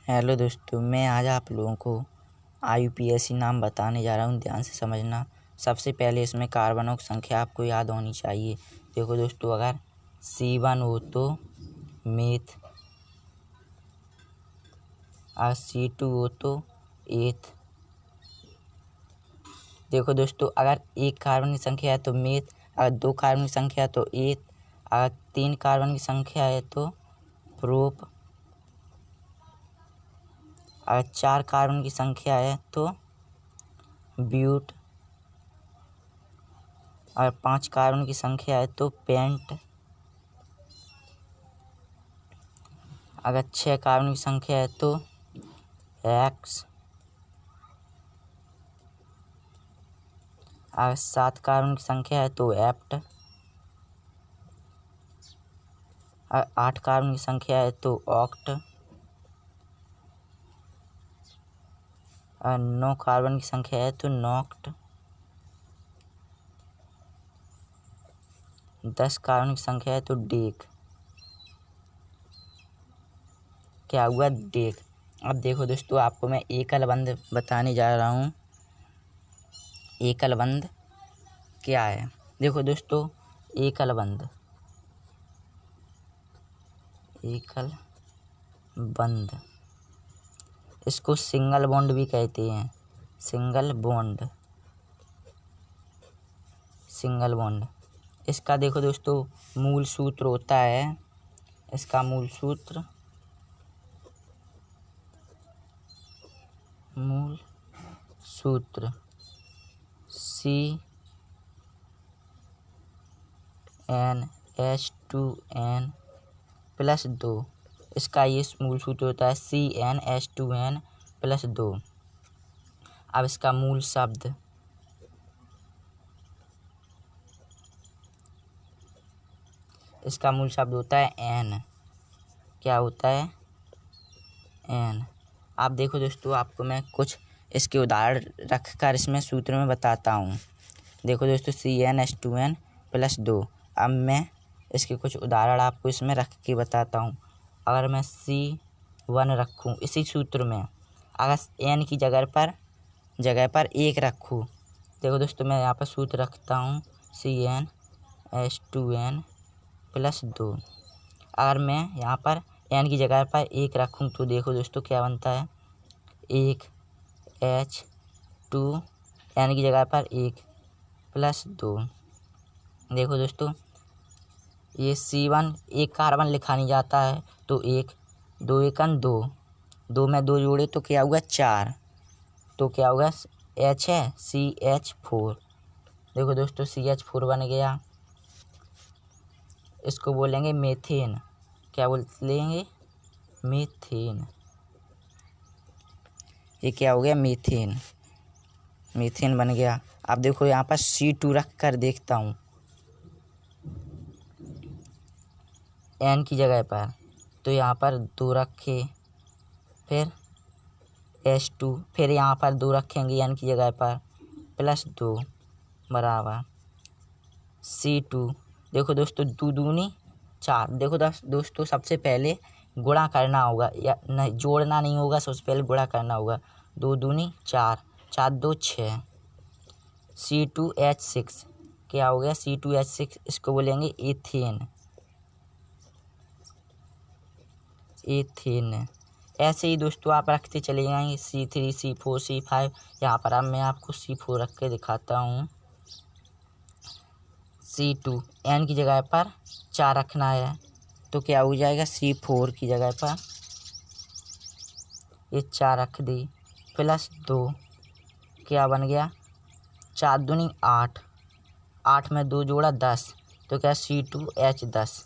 Hello दोस्तों, मैं आज आप लोगों को IUPAC नाम बताने जा रहा हूँ। ध्यान से समझना। सबसे पहले इसमें कार्बनों की संख्या आपको याद होनी चाहिए। देखो दोस्तों, अगर C1 हो तो मेथ, और C2 हो तो एथ। देखो दोस्तों, अगर एक कार्बन की संख्या है तो मेथ, अगर दो कार्बन की संख्या है तो एथ, अगर तीन कार्बन की संख्या है तो प्रोप, अगर चार कार्बन की संख्या है तो ब्यूट, और पांच कार्बन की संख्या है तो पेंट, अगर छह कार्बन की संख्या है तो एक्स, अगर सात कार्बन की संख्या है तो एप्ट, अगर आठ कार्बन की संख्या है तो ऑक्ट, अगर नौ कार्बन की संख्या है तो नॉक्ट, 10 कार्बन की संख्या है तो डेक। क्या हुआ? डेक। अब देखो दोस्तों, आपको मैं एकल बंध बताने जा रहा हूँ। एकल बंध क्या है? देखो दोस्तों, एकल बंध इसको सिंगल बॉन्ड भी कहते हैं। Single bond. इसका देखो दोस्तों, मूल सूत्र होता है, इसका मूल सूत्र CnH2n+2। इसका ये मूल सूत्र होता है CnH2n+2। अब इसका मूल शब्द होता है N। क्या होता है? N। आप देखो दोस्तों, आपको मैं कुछ इसके उदाहरण रखकर इसमें सूत्र में बताता हूँ। देखो दोस्तों, CnH2n+2। अब मैं इसके कुछ उदाहरण आपको इसमें रख के बताता हूँ। अगर मैं C1 रखूँ इसी सूत्र में, अगर N की जगह पर 1 रखूँ। देखो दोस्तों, मैं यहाँ पर सूत्र रखता हूँ CnH2n+2। अगर मैं यहाँ पर N की जगह पर 1 रखूँ तो देखो दोस्तों क्या बनता है, 1H2, N की जगह पर 1+2। देखो दोस्तों, ये C1 एक कार्बन लिखा नहीं जाता है तो 1, 2 एकन 2, 2 में 2 जोड़े तो क्या हुआ? 4। तो क्या होगा? H है CH4। देखो दोस्तों, CH4 बन गया। इसको बोलेंगे मीथेन। क्या बोलेंगे? मीथेन। ये क्या हो गया? मीथेन बन गया। अब देखो, यहाँ पर C2 रख कर देखता हूँ N की जगह पर, तो यहाँ पर 2 रखे, फिर H2, फिर यहाँ पर 2 रखेंगे N की जगह पर, +2 बराबर C2। देखो दोस्तों, 2 दूनी 4। देखो दोस्तों, सबसे पहले गुणा करना होगा, या नहीं, जोड़ना नहीं होगा। सबसे पहले गुणा करना होगा। 2 दूनी 4, 4 2 6, C2H6। क्या हो गया? C2H6। इसको बोलेंगे एथेन। ऐसे ही दोस्तों आप रखते चले जाएंगे, C3 C4 C5। यहाँ पर अब मैं आपको C4 रख के दिखाता हूँ। C2 N की जगह पर 4 रखना है तो क्या हो जाएगा? C4 की जगह पर ये 4 रख दी, +2। क्या बन गया? 4 दूनी 8, 8 में 2 जोड़ा 10, तो क्या? C2H10।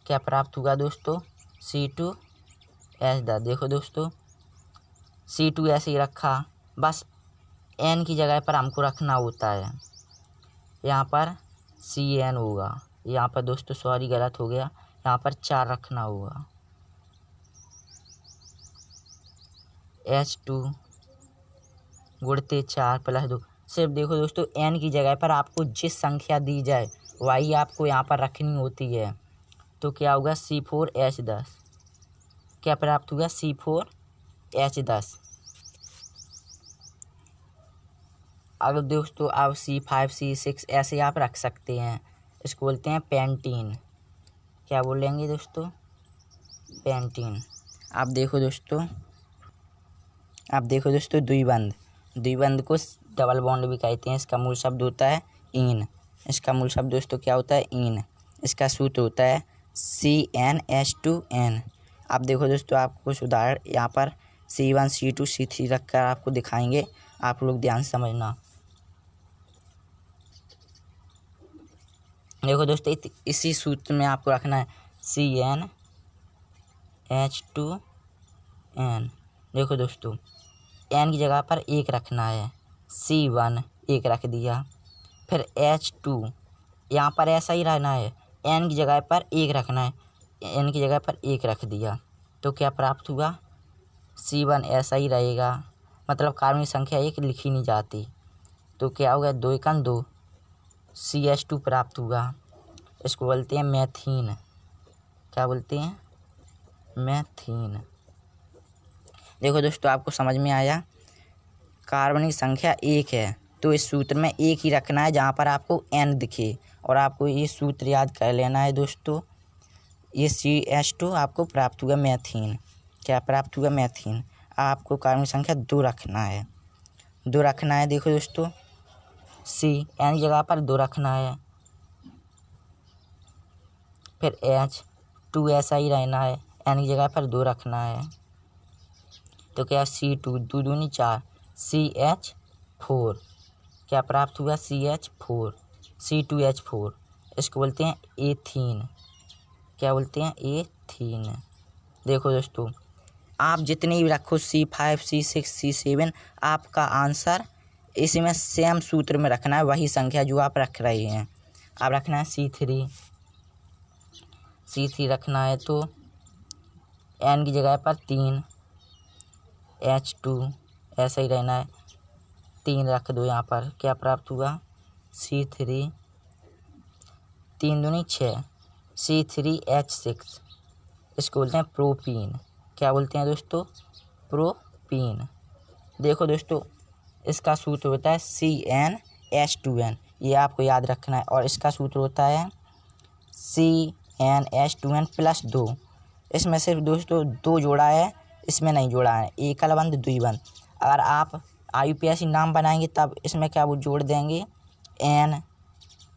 क्या प्राप्त हुआ दोस्तों? C2H10। देखो दोस्तों, C2 ऐसे ही रखा, बस N की जगह पर हमको रखना होता है। यहाँ पर CN होगा। यहाँ पर दोस्तों सॉरी, गलत हो गया। यहाँ पर 4 रखना होगा। H2 गुणते 4 +2। सिर्फ देखो दोस्तों, N की जगह पर आपको जिस संख्या दी जाए वही आपको यहाँ पर रखनी होती है। तो क्या होगा? C4H10। क्या प्राप्त हुआ? C4 H10। अगर दोस्तों आप C5 C6 ऐसे आप रख सकते हैं। इसको बोलते हैं पेंटीन। क्या बोलेंगे दोस्तों? पेंटीन। आप देखो दोस्तों द्विबंध को डबल बॉन्ड भी कहते हैं। इसका मूल शब्द होता है इन। इसका मूल शब्द दोस्तों क्या होता है? इन। इसका सूत्र होता है CnH2n। आप देखो दोस्तों, आपको कुछ उदाहरण यहाँ पर C1 C2 C3 रखकर आपको दिखाएंगे, आप लोग ध्यान से समझना। देखो दोस्तों, इसी सूत्र में आपको रखना है CnH2n। देखो दोस्तों, n की जगह पर 1 रखना है। C1 1 रख दिया। फिर H2 यहाँ पर ऐसा ही रहना है, n की जगह पर 1 रखना है। n की जगह पर 1 रख दिया तो क्या प्राप्त हुआ? C1 ऐसा ही रहेगा, मतलब कार्बनिक संख्या 1 लिखी नहीं जाती। तो क्या होगा? 2 × 2 CH2 प्राप्त हुआ। इसको बोलते हैं मैथीन। क्या बोलते हैं? मैथीन। देखो दोस्तों, आपको समझ में आया? कार्बनिक संख्या 1 है तो इस सूत्र में 1 ही रखना है जहाँ पर आपको n दिखे, और आपको ये सूत्र याद कर लेना है दोस्तों। ये CH2 आपको प्राप्त हुआ मैथीन। क्या प्राप्त हुआ? मैथीन। आपको कार्बनिक संख्या 2 रखना है। 2 रखना है। देखो दोस्तों, n की जगह पर 2 रखना है। फिर H2 ऐसा ही रहना है, n की जगह पर 2 रखना है। तो क्या? C2 2 दूनी 4 CH4। क्या प्राप्त हुआ? CH4 C2H4। इसको बोलते हैं एथीन। क्या बोलते हैं? एथीन। देखो दोस्तों, आप जितनी भी रखो C5 C6 C7, आपका आंसर इसी में सेम सूत्र में रखना है, वही संख्या जो आप रख रहे हैं। आप रखना है C3 रखना है तो n की जगह पर 3 H2 ऐसा ही रहना है, 3 रख दो यहाँ पर। क्या प्राप्त हुआ? C3 3 दूनी 6 C3H6। इसको बोलते हैं प्रोपीन। क्या बोलते हैं दोस्तों? प्रोपीन। देखो दोस्तों, इसका सूत्र होता है CnH2n। ये आपको याद रखना है। और इसका सूत्र होता है CnH2n + 2। इसमें सिर्फ दोस्तों 2 जोड़ा है, इसमें नहीं जोड़ा है। एकल बंध द्विबंध। अगर आप IUPAC नाम बनाएंगे तब इसमें क्या वो जोड़ देंगे? n।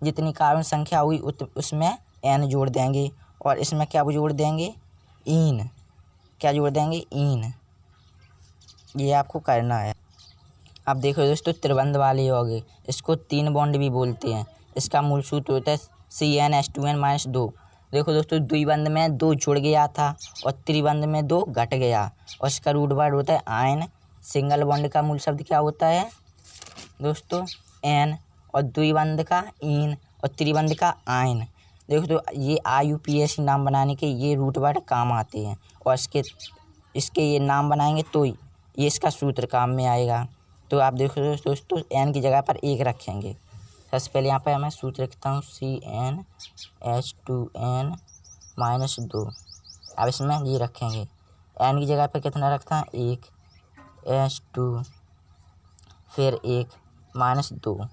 जितनी कार्बन संख्या हुई उसमें n जोड़ देंगे। और इसमें क्या वो जोड़ देंगे? इन। क्या जोड़ देंगे? इन। ये आपको करना है। अब देखो दोस्तों, त्रिबंध वाले यौगिक, इसको 3 बॉन्ड भी बोलते हैं। इसका मूल सूत्र होता है CnH2n - 2। देखो दोस्तों, द्विबंध में 2 जुड़ गया था और त्रिबंध में 2 घट गया, और इसका रूट वर्ड होता है आयन। सिंगल बॉन्ड का मूल शब्द क्या होता है दोस्तों? n। और द्विबंध का इन, और त्रिबंध का आयन। देखो तो ये IUPAC नाम बनाने के ये रूट वर्ड काम आते हैं, और इसके ये नाम बनाएंगे तो ये इसका सूत्र काम में आएगा। तो आप देखो दोस्तों, n की जगह पर 1 रखेंगे। सबसे पहले यहाँ पर मैं सूत्र लिखता हूँ CnH2n - 2। अब इसमें ये रखेंगे, n की जगह पर कितना रखता है? 1 H2 फिर 1 - 2।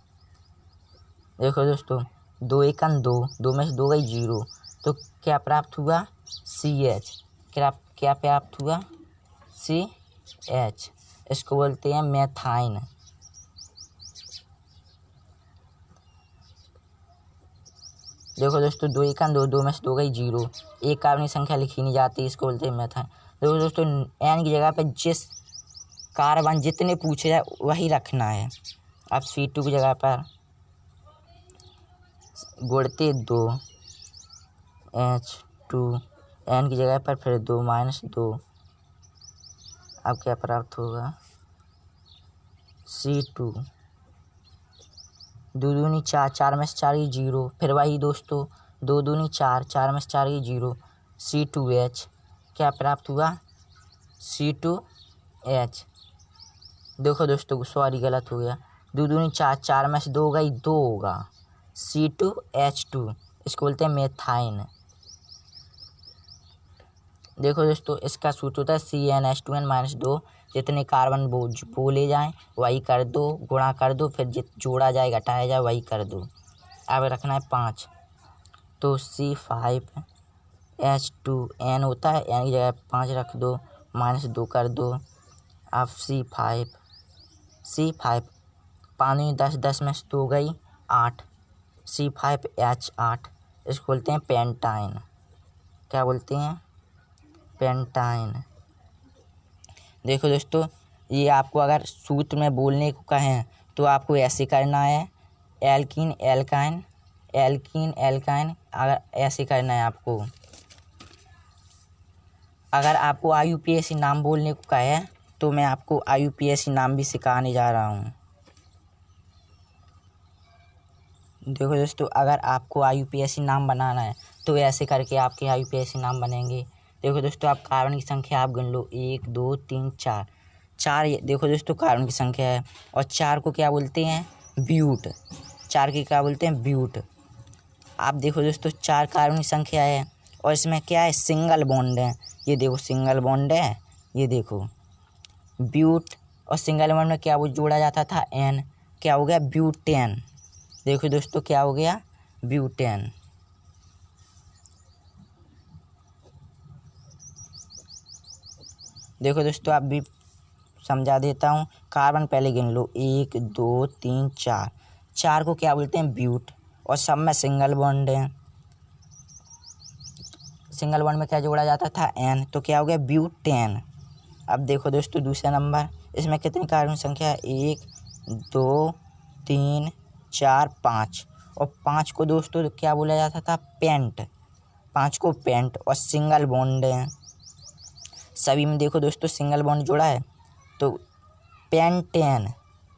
देखो दोस्तों, 2 × 2 2 में से 2 गई 0। तो क्या प्राप्त हुआ? CH। क्या प्राप्त हुआ? CH। इसको बोलते हैं मेथाइन। देखो दोस्तों, 2 × 2 2 में से 2 गई 0। एक कार्बनिक संख्या लिखी नहीं जाती, इसको बोलते हैं मेथाइन। देखो दोस्तों, n की जगह पर जिस कार्बन जितने पूछे जाए वही रखना है। अब C2 की जगह पर गुणते 2 H2, n की जगह पर फिर 2 - 2। अब क्या प्राप्त होगा? C2 2 दूनी 4 4 में से 4 गई 0। फिर वही दोस्तों, 2 दूनी 4 4 में से 4 गई 0। C2H। क्या प्राप्त हुआ? C2H। देखो दोस्तों, सॉरी गलत हो गया। 2 दूनी 4 4 में से 2 गई 2 होगा C2H2। इसको बोलते हैं मेथाइन। देखो दोस्तों, इसका सूत्र होता है CnH2n-2। जितने कार्बन बोले जाएं वही कर दो, गुणा कर दो, फिर जोड़ा जाए घटाया जाए वही कर दो। अब रखना है 5, तो C5H2n होता है, n की जगह 5 रख दो, -2 कर दो। अब C5 पानी 10 में से 2 गई 8, C5H8। इसको बोलते हैं पेंटाइन। क्या बोलते हैं? पेंटाइन। देखो दोस्तों, ये आपको अगर सूत्र में बोलने को कहें तो आपको ऐसे करना है, एल्कीन एल्काइन, एल्कीन एल्काइन, अगर ऐसे करना है आपको। अगर आपको IUPAC नाम बोलने को कहे तो मैं आपको IUPAC नाम भी सिखाने जा रहा हूँ। देखो दोस्तों, अगर आपको IUPAC नाम बनाना है तो ऐसे करके आपके IUPAC नाम बनेंगे। देखो दोस्तों, आप कार्बन की संख्या आप गिन लो, 1 2 3 4। 4 देखो दोस्तों कार्बन की संख्या है, और 4 को क्या बोलते हैं? ब्यूट। 4 की क्या बोलते हैं? ब्यूट। आप देखो दोस्तों, 4 कार्बन की संख्या है और इसमें क्या है? सिंगल बॉन्ड है। ये देखो सिंगल बॉन्ड है, ये देखो ब्यूट। और सिंगल बॉन्ड में क्या वो जोड़ा जाता था? N। क्या हो गया? ब्यूटेन। देखो दोस्तों, क्या हो गया? ब्यूटेन। देखो दोस्तों, आप भी समझा देता हूँ। कार्बन पहले गिन लो, 1 2 3 4। 4 को क्या बोलते हैं? ब्यूट। और सब में सिंगल बॉन्ड है। सिंगल बॉन्ड में क्या जोड़ा जाता था? N। तो क्या हो गया? ब्यूटेन। अब देखो दोस्तों, दूसरा नंबर, इसमें कितनी कार्बन संख्या है? 1 2 3 4 5। और 5 को दोस्तों क्या बोला जाता था? पेंट। 5 को पेंट। और सिंगल बॉन्ड है सभी में। देखो दोस्तों, सिंगल बॉन्ड जोड़ा है तो पेंटेन।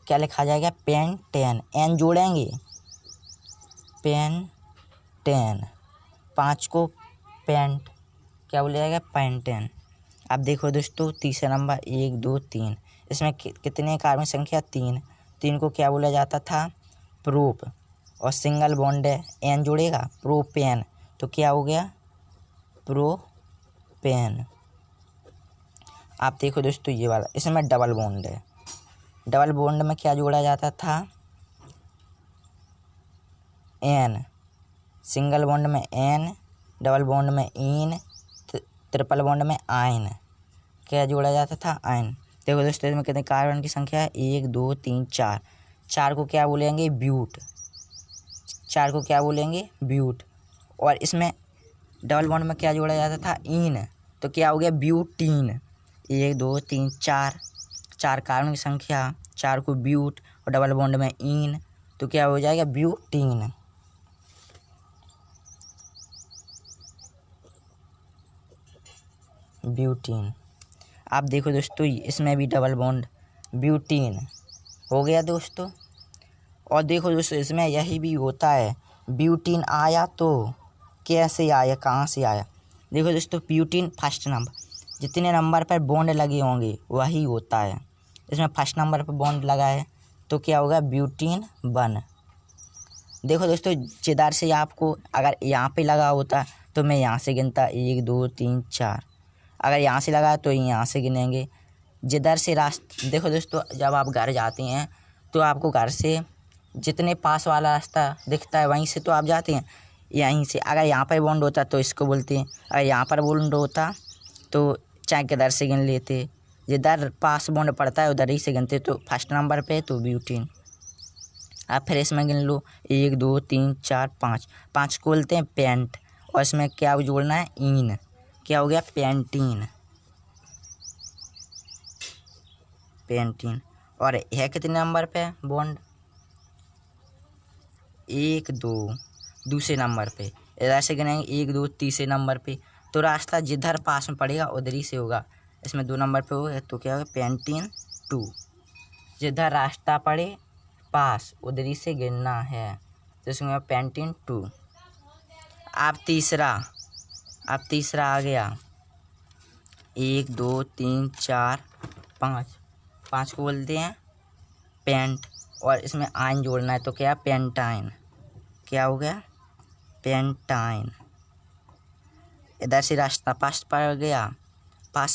क्या लिखा जाएगा? पेंटेन। N जोड़ेंगे, पेंटेन। 5 को पेंट, क्या बोला जाएगा? पेंटेन। अब देखो दोस्तों, तीसरा नंबर, 1 2 3। इसमें कितने कार्बन संख्या? 3। 3 को क्या बोला जाता था? प्रोप। और सिंगल बॉन्ड है, N जोड़ेगा, प्रोपेन। तो क्या हो गया? प्रोपेन। आप देखो दोस्तों, ये वाला, इसमें डबल बॉन्ड है। डबल बॉन्ड में क्या जोड़ा जाता था? N। सिंगल बॉन्ड में N, डबल बॉन्ड में इन, ट्रिपल बॉन्ड में आइन। क्या जोड़ा जाता था? आइन। देखो दोस्तों, इसमें कितने कार्बन की संख्या है? 1 2 3 4। 4 को क्या बोलेंगे? ब्यूट। 4 को क्या बोलेंगे? ब्यूट। और इसमें डबल बॉन्ड में क्या जोड़ा जाता था? इन। तो क्या हो गया? ब्यूटीन। 1 2 3 4। 4 कार्बन की संख्या, 4 को ब्यूट और डबल बॉन्ड में इन, तो क्या हो जाएगा? ब्यूटीन। ब्यूटीन। आप देखो दोस्तों, इसमें भी डबल बॉन्ड, ब्यूटीन हो गया दोस्तों। और देखो दोस्तों, इसमें यही भी होता है, ब्यूटीन आया तो कैसे आया, कहाँ से आया? देखो दोस्तों, ब्यूटीन फर्स्ट नंबर, जितने नंबर पर बॉन्ड लगे होंगे वही होता है। इसमें फर्स्ट नंबर पर बॉन्ड लगा है तो क्या होगा? ब्यूटीन 1। देखो दोस्तों, जिधर से आपको अगर यहाँ पे लगा होता तो मैं यहाँ से गिनता, 1 2 3 4। अगर यहाँ से लगा तो यहाँ से गिनेंगे। जिधर से देखो दोस्तों, जब आप घर जाते हैं तो आपको घर से जितने पास वाला रास्ता दिखता है वहीं से तो आप जाते हैं, यहीं से। अगर यहाँ पर बॉन्ड होता तो इसको बोलते हैं, अगर यहाँ पर बॉन्ड होता तो चाहे किधर से गिन लेते। जिधर पास बॉन्ड पड़ता है उधर ही से गिनते। तो फर्स्ट नंबर पे तो ब्यूटीन। अब फिर इसमें गिन लो, 1 2 3 4 5। 5 को बोलते हैं पेंट। और इसमें क्या जोड़ना है? इन। क्या हो गया? पेंटीन। पेंटीन। और है कितने नंबर पे बॉन्ड? 1 2 दूसरे नंबर पे। इधर से गिनेंगे 1 2 तीसरे नंबर पे। तो रास्ता जिधर पास में पड़ेगा उधर ही से होगा। इसमें 2 नंबर पे होगा तो क्या होगा? पेंटीन 2। जिधर रास्ता पड़े पास उधर ही से गिनना है, तो इसमें पेंटीन 2। अब तीसरा आ गया, 1 2 3 4 5। 5 को बोलते हैं पेंट। और इसमें आइन जोड़ना है तो क्या? पेंटाइन। क्या हो गया? पेंटाइन। इधर से रास्ता पास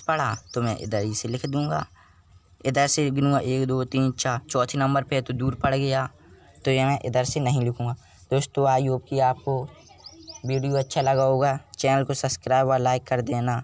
पड़ा तो मैं इधर ही से लिख दूंगा। इधर से गिनूंगा 1 2 3 4, चौथे नंबर पे तो दूर पड़ गया, तो ये मैं इधर से नहीं लिखूंगा। दोस्तों आई होप कि आपको वीडियो अच्छा लगा होगा। चैनल को सब्सक्राइब और लाइक कर देना।